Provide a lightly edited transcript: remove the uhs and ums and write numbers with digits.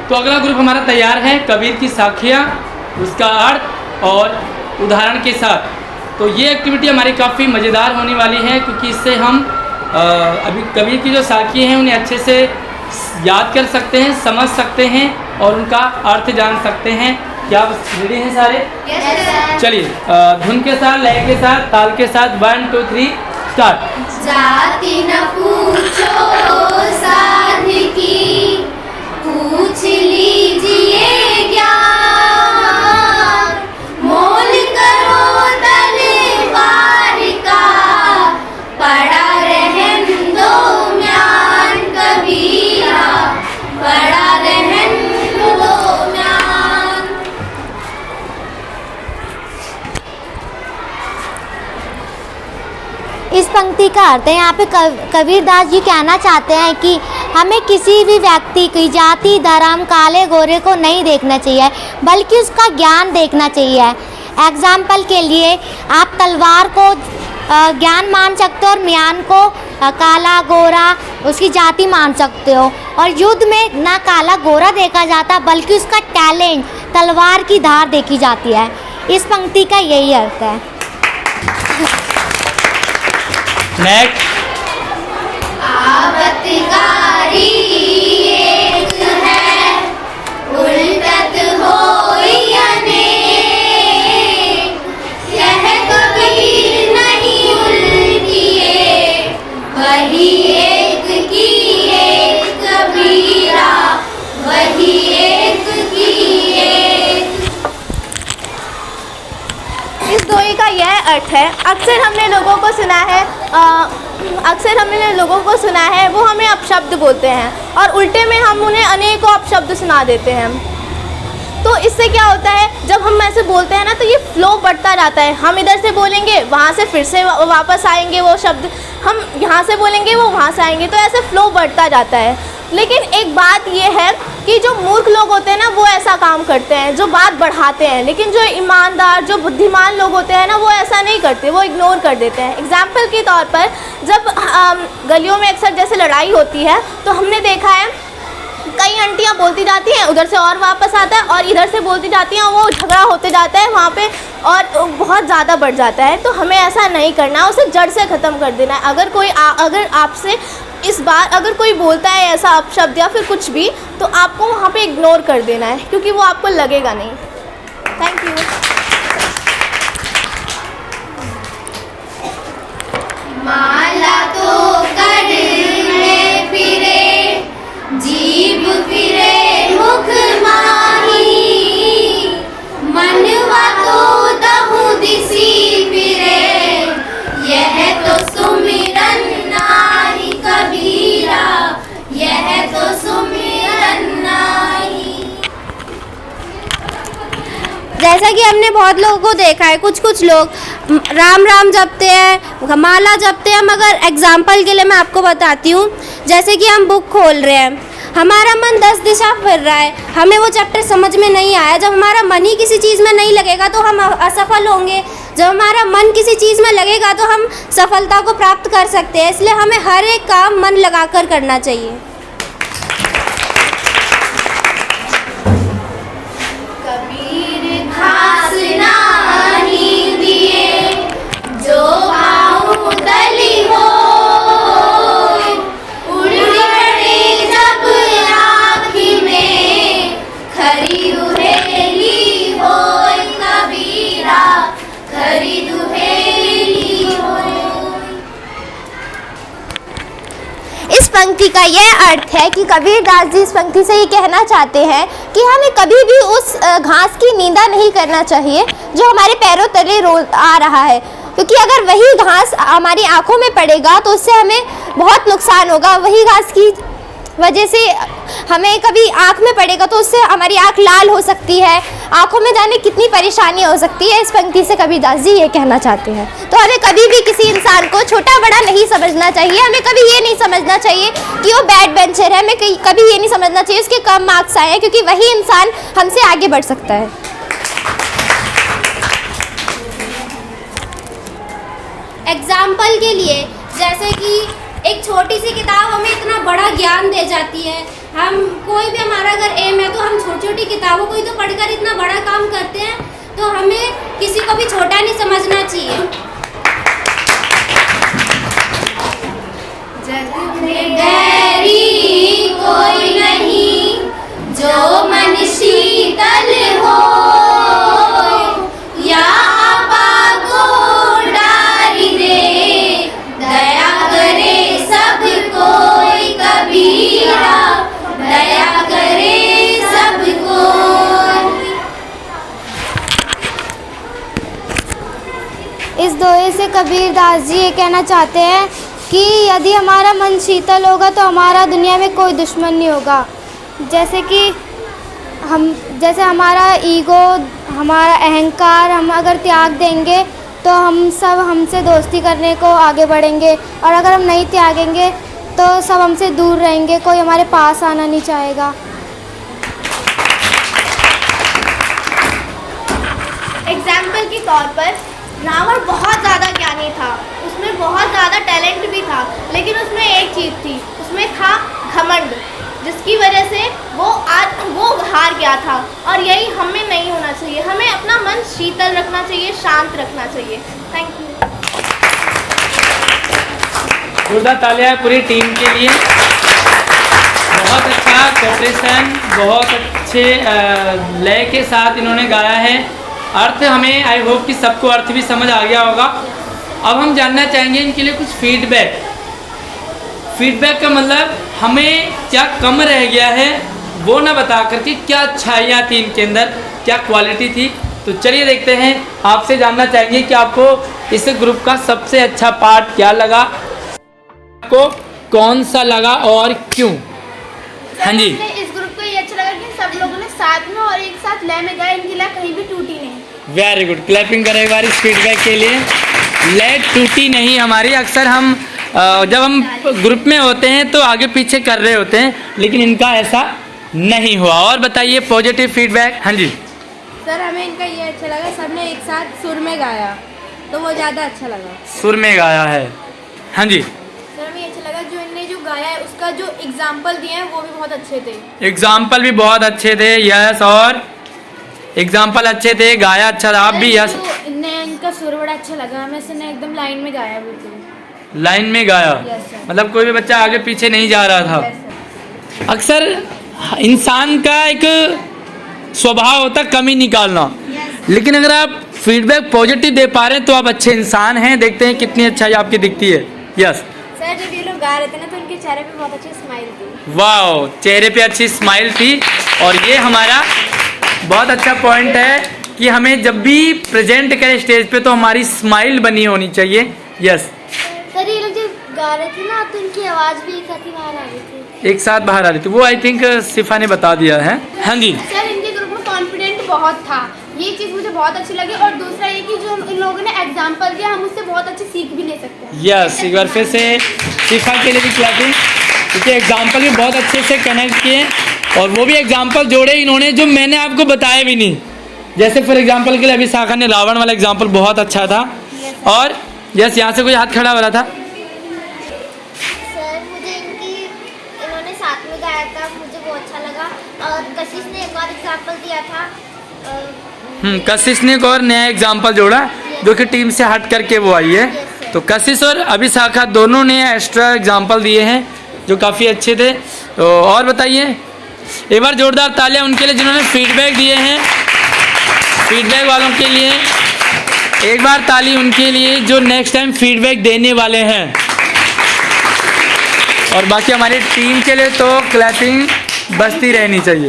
तो अगला ग्रुप हमारा तैयार है कबीर की साखियाँ, उसका अर्थ और उदाहरण के साथ। तो ये एक्टिविटी हमारी काफ़ी मज़ेदार होने वाली है, क्योंकि इससे हम अभी कबीर की जो साखियाँ हैं उन्हें अच्छे से याद कर सकते हैं, समझ सकते हैं और उनका अर्थ जान सकते हैं। क्या आप रेडी हैं सारे? यस। चलिए धुन के साथ, लय के साथ, ताल के साथ 1 2 3 स्टार्ट। जाति न पूछो साधकी, पूछ लीजिए ज्ञान, मोल करो तलवार का, पड़ा रहन दो म्यान कबीरा, पड़ा रहन दो म्यान। इस पंक्ति का अर्थ है, यहाँ पे कबीरदास जी कहना चाहते हैं कि हमें किसी भी व्यक्ति की जाति, धर्म, काले गोरे को नहीं देखना चाहिए, बल्कि उसका ज्ञान देखना चाहिए। एग्जाम्पल के लिए आप तलवार को ज्ञान मान सकते हो और म्यान को काला गोरा उसकी जाति मान सकते हो। और युद्ध में ना काला गोरा देखा जाता, बल्कि उसका टैलेंट, तलवार की धार देखी जाती है। इस पंक्ति का यही अर्थ है। नेक्स्ट। आवतकारी एक है, उल्टत होई अनेक, यह कबीर नहीं उल्टिए, वही एक की एक कबीरा, वही एक की एक। इस दोहे का यह अर्थ है, अक्सर हमने लोगों को सुना है वो हमें अपशब्द बोलते हैं और उल्टे में हम उन्हें अनेकों अपशब्द सुना देते हैं। तो इससे क्या होता है, जब हम ऐसे बोलते हैं ना तो ये फ्लो बढ़ता जाता है। हम इधर से बोलेंगे, वहाँ से फिर से वापस आएंगे वो शब्द, हम यहाँ से बोलेंगे वो वहाँ से आएंगे, तो ऐसे फ्लो बढ़ता जाता है। लेकिन एक बात ये है कि जो मूर्ख लोग होते हैं ना वो ऐसा काम करते हैं, जो बात बढ़ाते हैं, लेकिन जो ईमानदार, जो बुद्धिमान लोग होते हैं ना वो ऐसा नहीं करते, वो इग्नोर कर देते हैं। एग्जाम्पल के तौर पर जब गलियों में अक्सर जैसे लड़ाई होती है तो हमने देखा है कई आंटियाँ बोलती जाती हैं, उधर से और वापस आता है, और इधर से बोलती जाती हैं, वो झगड़ा होते जाता है वहाँ पे और बहुत ज़्यादा बढ़ जाता है। तो हमें ऐसा नहीं करना है, उसे जड़ से ख़त्म कर देना है। अगर आपसे इस बार अगर कोई बोलता है ऐसा अपशब्द या फिर कुछ भी, तो आपको वहाँ पे इग्नोर कर देना है, क्योंकि वो आपको लगेगा नहीं। Thank you. माला तो कर में फिरे, जीभ फिरे मुख माही, मनवा तो दहु दिसी फिरे, यह तो सुमिरन नाही कबीरा, यह तो सुमिरन नाही। जैसा कि हमने बहुत लोगों को देखा है, कुछ लोग राम राम जपते हैं, माला जपते हैं, मगर एग्जाम्पल के लिए मैं आपको बताती हूँ। जैसे कि हम बुक खोल रहे हैं, हमारा मन 10 दिशा फिर रहा है, हमें वो चैप्टर समझ में नहीं आया। जब हमारा मन ही किसी चीज़ में नहीं लगेगा तो हम असफल होंगे। जब हमारा मन किसी चीज़ में लगेगा तो हम सफलता को प्राप्त कर सकते हैं। इसलिए हमें हर एक काम मन लगाकर करना चाहिए। कबीर घास नाही दिए, जो भाऊ दली हो, उड़ गए जब आँखी में, खरी दुहेली होय कबीरा, खरी दुहेली होय। इस पंक्ति का यह अर्थ है कि कबीरदास जी इस पंक्ति से ये कहना चाहते हैं कि हमें कभी भी उस घास की निंदा नहीं करना चाहिए जो हमारे पैरों तले रोज आ रहा है, क्योंकि अगर वही घास हमारी आंखों में पड़ेगा तो उससे हमें बहुत नुकसान होगा। वही घास की वजह से हमें कभी आँख में पड़ेगा तो उससे हमारी आँख लाल हो सकती है, आँखों में जाने कितनी परेशानियाँ हो सकती है। इस पंक्ति से कबीरदास जी ये कहना चाहते हैं। तो हमें कभी भी किसी इंसान को छोटा बड़ा नहीं समझना चाहिए। हमें कभी ये नहीं समझना चाहिए कि वो बैड बेंचर है, हमें कभी ये नहीं समझना चाहिए उसके कम मार्क्स आए हैं, क्योंकि वही इंसान हमसे आगे बढ़ सकता है। एग्जाम्पल के लिए, जैसे कि एक छोटी सी किताब हमें इतना बड़ा ज्ञान दे जाती है। हम कोई भी हमारा अगर एम है तो हम छोटी छोटी किताबों को ही तो पढ़कर इतना बड़ा काम करते हैं, तो हमें किसी को भी छोटा नहीं समझना चाहिए। जग में बैरी कोई नहीं, जो मन शीतल हो, या आपा को डारी दे, दया करे सब कोई कबीरा, दया करे सब कोई। इस दोहे से कबीर दास जी ये कहना चाहते हैं कि यदि हमारा मन शीतल होगा तो हमारा दुनिया में कोई दुश्मन नहीं होगा। जैसे हमारा ईगो, हमारा अहंकार हम अगर त्याग देंगे तो हम सब हमसे दोस्ती करने को आगे बढ़ेंगे, और अगर हम नहीं त्यागेंगे तो सब हमसे दूर रहेंगे, कोई हमारे पास आना नहीं चाहेगा। एग्जाम्पल के तौर पर रावण बहुत ज़्यादा ज्ञानी था, उसमें बहुत ज़्यादा टैलेंट भी था, लेकिन उसमें एक चीज़ थी, उसमें था घमंड, जिसकी वजह से वो हार गया था। और यही हमें नहीं होना चाहिए, हमें अपना मन शीतल रखना चाहिए, शांत रखना चाहिए। Thank you. जोरदार तालियां पूरी टीम के लिए। बहुत अच्छा कोऑपरेशन, बहुत अच्छे लय के साथ इन्होंने गाया है। अर्थ हमें आई होप कि सबको अर्थ भी समझ आ गया होगा। अब हम जानना चाहेंगे इनके लिए कुछ फीडबैक। फीडबैक का मतलब हमें क्या कम रह गया है वो ना बता करके क्या अच्छाइयाँ थी इनके अंदर, क्या क्वालिटी थी। तो चलिए देखते हैं, आपसे जानना चाहेंगे कि आपको इस ग्रुप का सबसे अच्छा पार्ट क्या लगा, आपको कौन सा लगा और क्यों। हाँ जी, इस ग्रुप को ये अच्छा लगा कि सब लोगों ने साथ में और एक साथ लय में गाया, इनकी लय कहीं भी टूटी नहीं। वेरी गुड, क्लैपिंग करें एक बार इस फीडबैक के लिए। लय टूटी नहीं हमारी। अक्सर हम जब हम ग्रुप में होते हैं तो आगे पीछे कर रहे होते हैं, लेकिन इनका ऐसा नहीं हुआ। और बताइए पॉजिटिव फीडबैक। हाँ जी सर, हमें इनका ये अच्छा लगा, सबने एक साथ सुर में गाया तो वो ज़्यादा अच्छा लगा। सुर में गाया है। हाँ जी सर, हमें अच्छा लगा जो इनने जो गाया है उसका जो एग्जाम्पल दिए हैं वो भी बहुत अच्छे थे। एग्जाम्पल भी बहुत अच्छे थे। यस, और एग्जाम्पल अच्छे थे, गाया अच्छा था। आप भी यस। इनका सुर बड़ा अच्छा लगा, हमें इसने एकदम लाइन में गाया, बिल्कुल लाइन में गाया। Yes, sir. मतलब कोई भी बच्चा आगे पीछे नहीं जा रहा था। Yes, sir. अक्सर इंसान का एक स्वभाव होता है कमी निकालना, लेकिन अगर आप फीडबैक पॉजिटिव दे पा रहे हैं तो आप अच्छे इंसान हैं। देखते हैं कितनी अच्छाई आपकी दिखती है। यस सर, जब ये लोग गा रहे थे ना तो उनके चेहरे पे बहुत अच्छी स्माइल थी। वाह, चेहरे पे अच्छी स्माइल थी। और ये हमारा बहुत अच्छा पॉइंट है कि हमें जब भी प्रेजेंट करें स्टेज पे तो हमारी स्माइल बनी होनी चाहिए। यस सर, ये लोग जब गा रहे थे ना तो इनकी आवाज़ भी एक साथ ही बाहर आ रही थी। एक साथ बाहर आ रही थी, वो आई थिंक सिफा ने बता दिया है। हाँ जी सर, इनके ग्रुप में कॉन्फिडेंट बहुत था, ये चीज़ मुझे बहुत अच्छी लगी। और दूसरा ये कि जो इन लोगों ने एग्जाम्पल दिया, हम उससे बहुत अच्छी सीख भी ले सकते हैं। यस, एक बार फिर से सिफा के लिए भी क्लैपिंग, क्योंकि एग्जाम्पल भी बहुत अच्छे से कनेक्ट किए और वो भी एग्जाम्पल जोड़े इन्होंने जो मैंने आपको बताया भी नहीं। जैसे फॉर एग्जाम्पल के लिए अभी साखा ने रावण वाला एग्जाम्पल बहुत अच्छा था। और यस, यहाँ से कोई हाथ खड़ा हो रहा था। सर, मुझे इन्होंने साथ में गाया था, मुझे वो अच्छा लगा। और कशिश ने एक और एग्जाम्पल दिया था। कशिश ने एक और नया एग्जाम्पल जोड़ा जो कि टीम से हट करके वो आई है। तो कशिश और अभी साखा दोनों ने एक्स्ट्रा एग्जाम्पल दिए हैं जो काफ़ी अच्छे थे। तो और बताइए, एक बार जोरदार तालियां उनके लिए जिन्होंने फीडबैक दिए हैं। फीडबैक वालों के लिए एक बार ताली उनके लिए जो नेक्स्ट टाइम फीडबैक देने वाले हैं। और बाकी हमारी टीम के लिए तो क्लैपिंग बजती रहनी चाहिए।